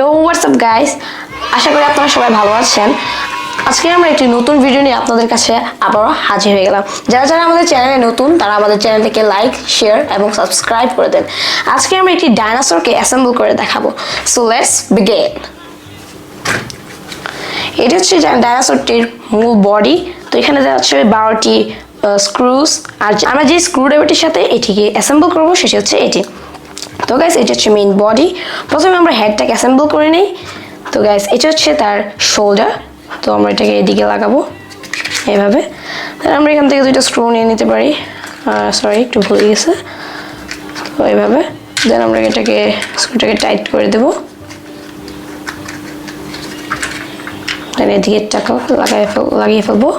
Yo, what's up guys? আশা করি আপনারা সবাই ভালো আছেন। আজকে আমরা একটি নতুন ভিডিও নিয়ে আপনাদের কাছে আবারো হাজির হয়ে গেলাম। যারা যারা আমাদের চ্যানেলে নতুন তারা আমাদের চ্যানেলটিকে লাইক, শেয়ার এবং সাবস্ক্রাইব করে দেন। আজকে আমরা একটি ডাইনোসরকে অ্যাসেম্বল করে দেখাবো। So let's begin. এটা হচ্ছে ডাইনোসরটির মূল বডি। তো এখানে দেখা যাচ্ছে 12টি স্ক্রুজ, আর আমরা যে স্ক্রুড্রাইভারটির সাথে এটিকে অ্যাসেম্বল করব সেটি হচ্ছে এটি। তো গাইস এটা হচ্ছে মেইন বডি। প্রথমে আমরা হেডটাকে অ্যাসেম্বল করে নিই। তো গাইস এটা হচ্ছে তার শোল্ডার। তো আমরা এটাকে এদিকে লাগাবো এইভাবে। তাহলে আমরা এখান থেকে দুইটা স্ক্রু নিয়ে নিতে পারি। সরি, একটু ভুলে গেছে। তো এইভাবে দেন আমরা এটাকে স্ক্রুটাকে টাইট করে দেবো। দেন এদিকে টাকা লাগিয়ে ফেলবো।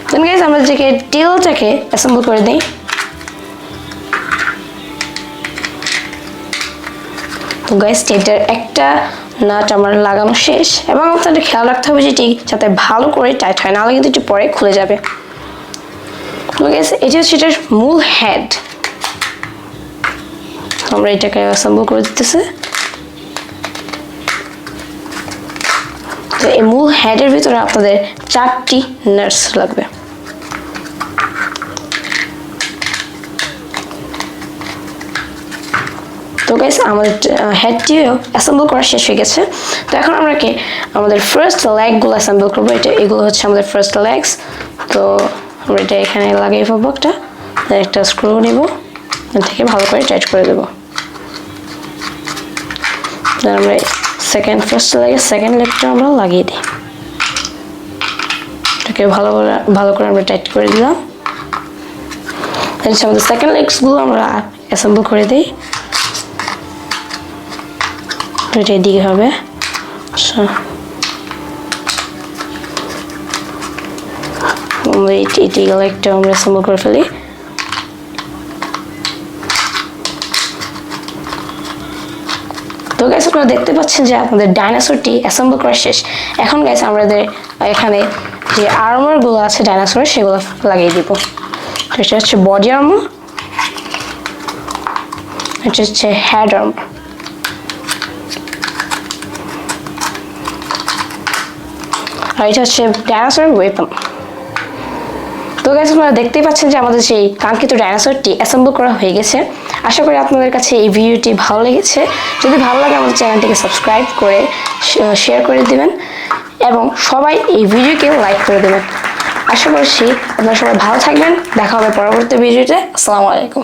দেন গাইস আমরা এদিকে টেলটাকে অ্যাসেম্বল করে দিই। তো গাইস এটার একটা নাট আমার লাগানো শেষ, এবং আপনাদের খেয়াল রাখতে হবে যে এটি যাতে ভালো করে টাইট হয়, নাহলে কিন্তু একটু পরে খুলে যাবে। তো গাইস এটা হচ্ছে এটার মূল হেড। আমরা এটাকে অ্যাসেম্বল করে দিতেছি। তো এই মূল হেডের ভিতরে আপনাদের 4টি নাটস লাগবে। তো গাইস আমাদের হেডটিও অ্যাসেম্বল করা শেষ হয়ে গেছে। তো এখন আমরা আমাদের ফার্স্ট লেগগুলো অ্যাসেম্বল করবো। এগুলো হচ্ছে আমাদের ফার্স্ট লেগস। তো আমরা এটা এখানে লাগিয়ে ফেলবো একটা স্ক্রু নিব, থেকে ভালো করে টাইট করে দেবো। আমরা ফার্স্ট সেকেন্ড লেগটা আমরা লাগিয়ে দিই। এটাকে ভালো করে আমরা টাইট করে দিলাম। আমাদের সেকেন্ড লেগসগুলো আমরা অ্যাসেম্বল করে দিই। এটা এদিকে হবে। একটা আমরা অ্যাসেম্বল করে ফেলি। তো গাইস আপনারা দেখতে পাচ্ছেন যে আপনাদের ডাইনোসরটি অ্যাসেম্বল করা শেষ। এখন গাইস আমাদের এখানে যে আর্মারগুলো আছে ডাইনোসরের সেগুলো লাগিয়ে দিব। এটা হচ্ছে বডি আর্মার, এটা হচ্ছে হেড আর্মার, আর এটা হচ্ছে ডাইনোসরের ওয়েপন। তো গাইস আপনারা দেখতেই পাচ্ছেন যে আমাদের সেই কাঙ্ক্ষিত ডাইনোসরটি অ্যাসেম্বল করা হয়ে গেছে। আশা করি আপনাদের কাছে এই ভিডিওটি ভালো লেগেছে। যদি ভালো লাগে আমাদের চ্যানেলটিকে সাবস্ক্রাইব করে শেয়ার করে দিবেন, এবং সবাই এই ভিডিওকে লাইক করে দেবেন। আশা করছি আপনারা সবাই ভালো থাকবেন। দেখা হবে পরবর্তী ভিডিওতে। আসসালামু আলাইকুম।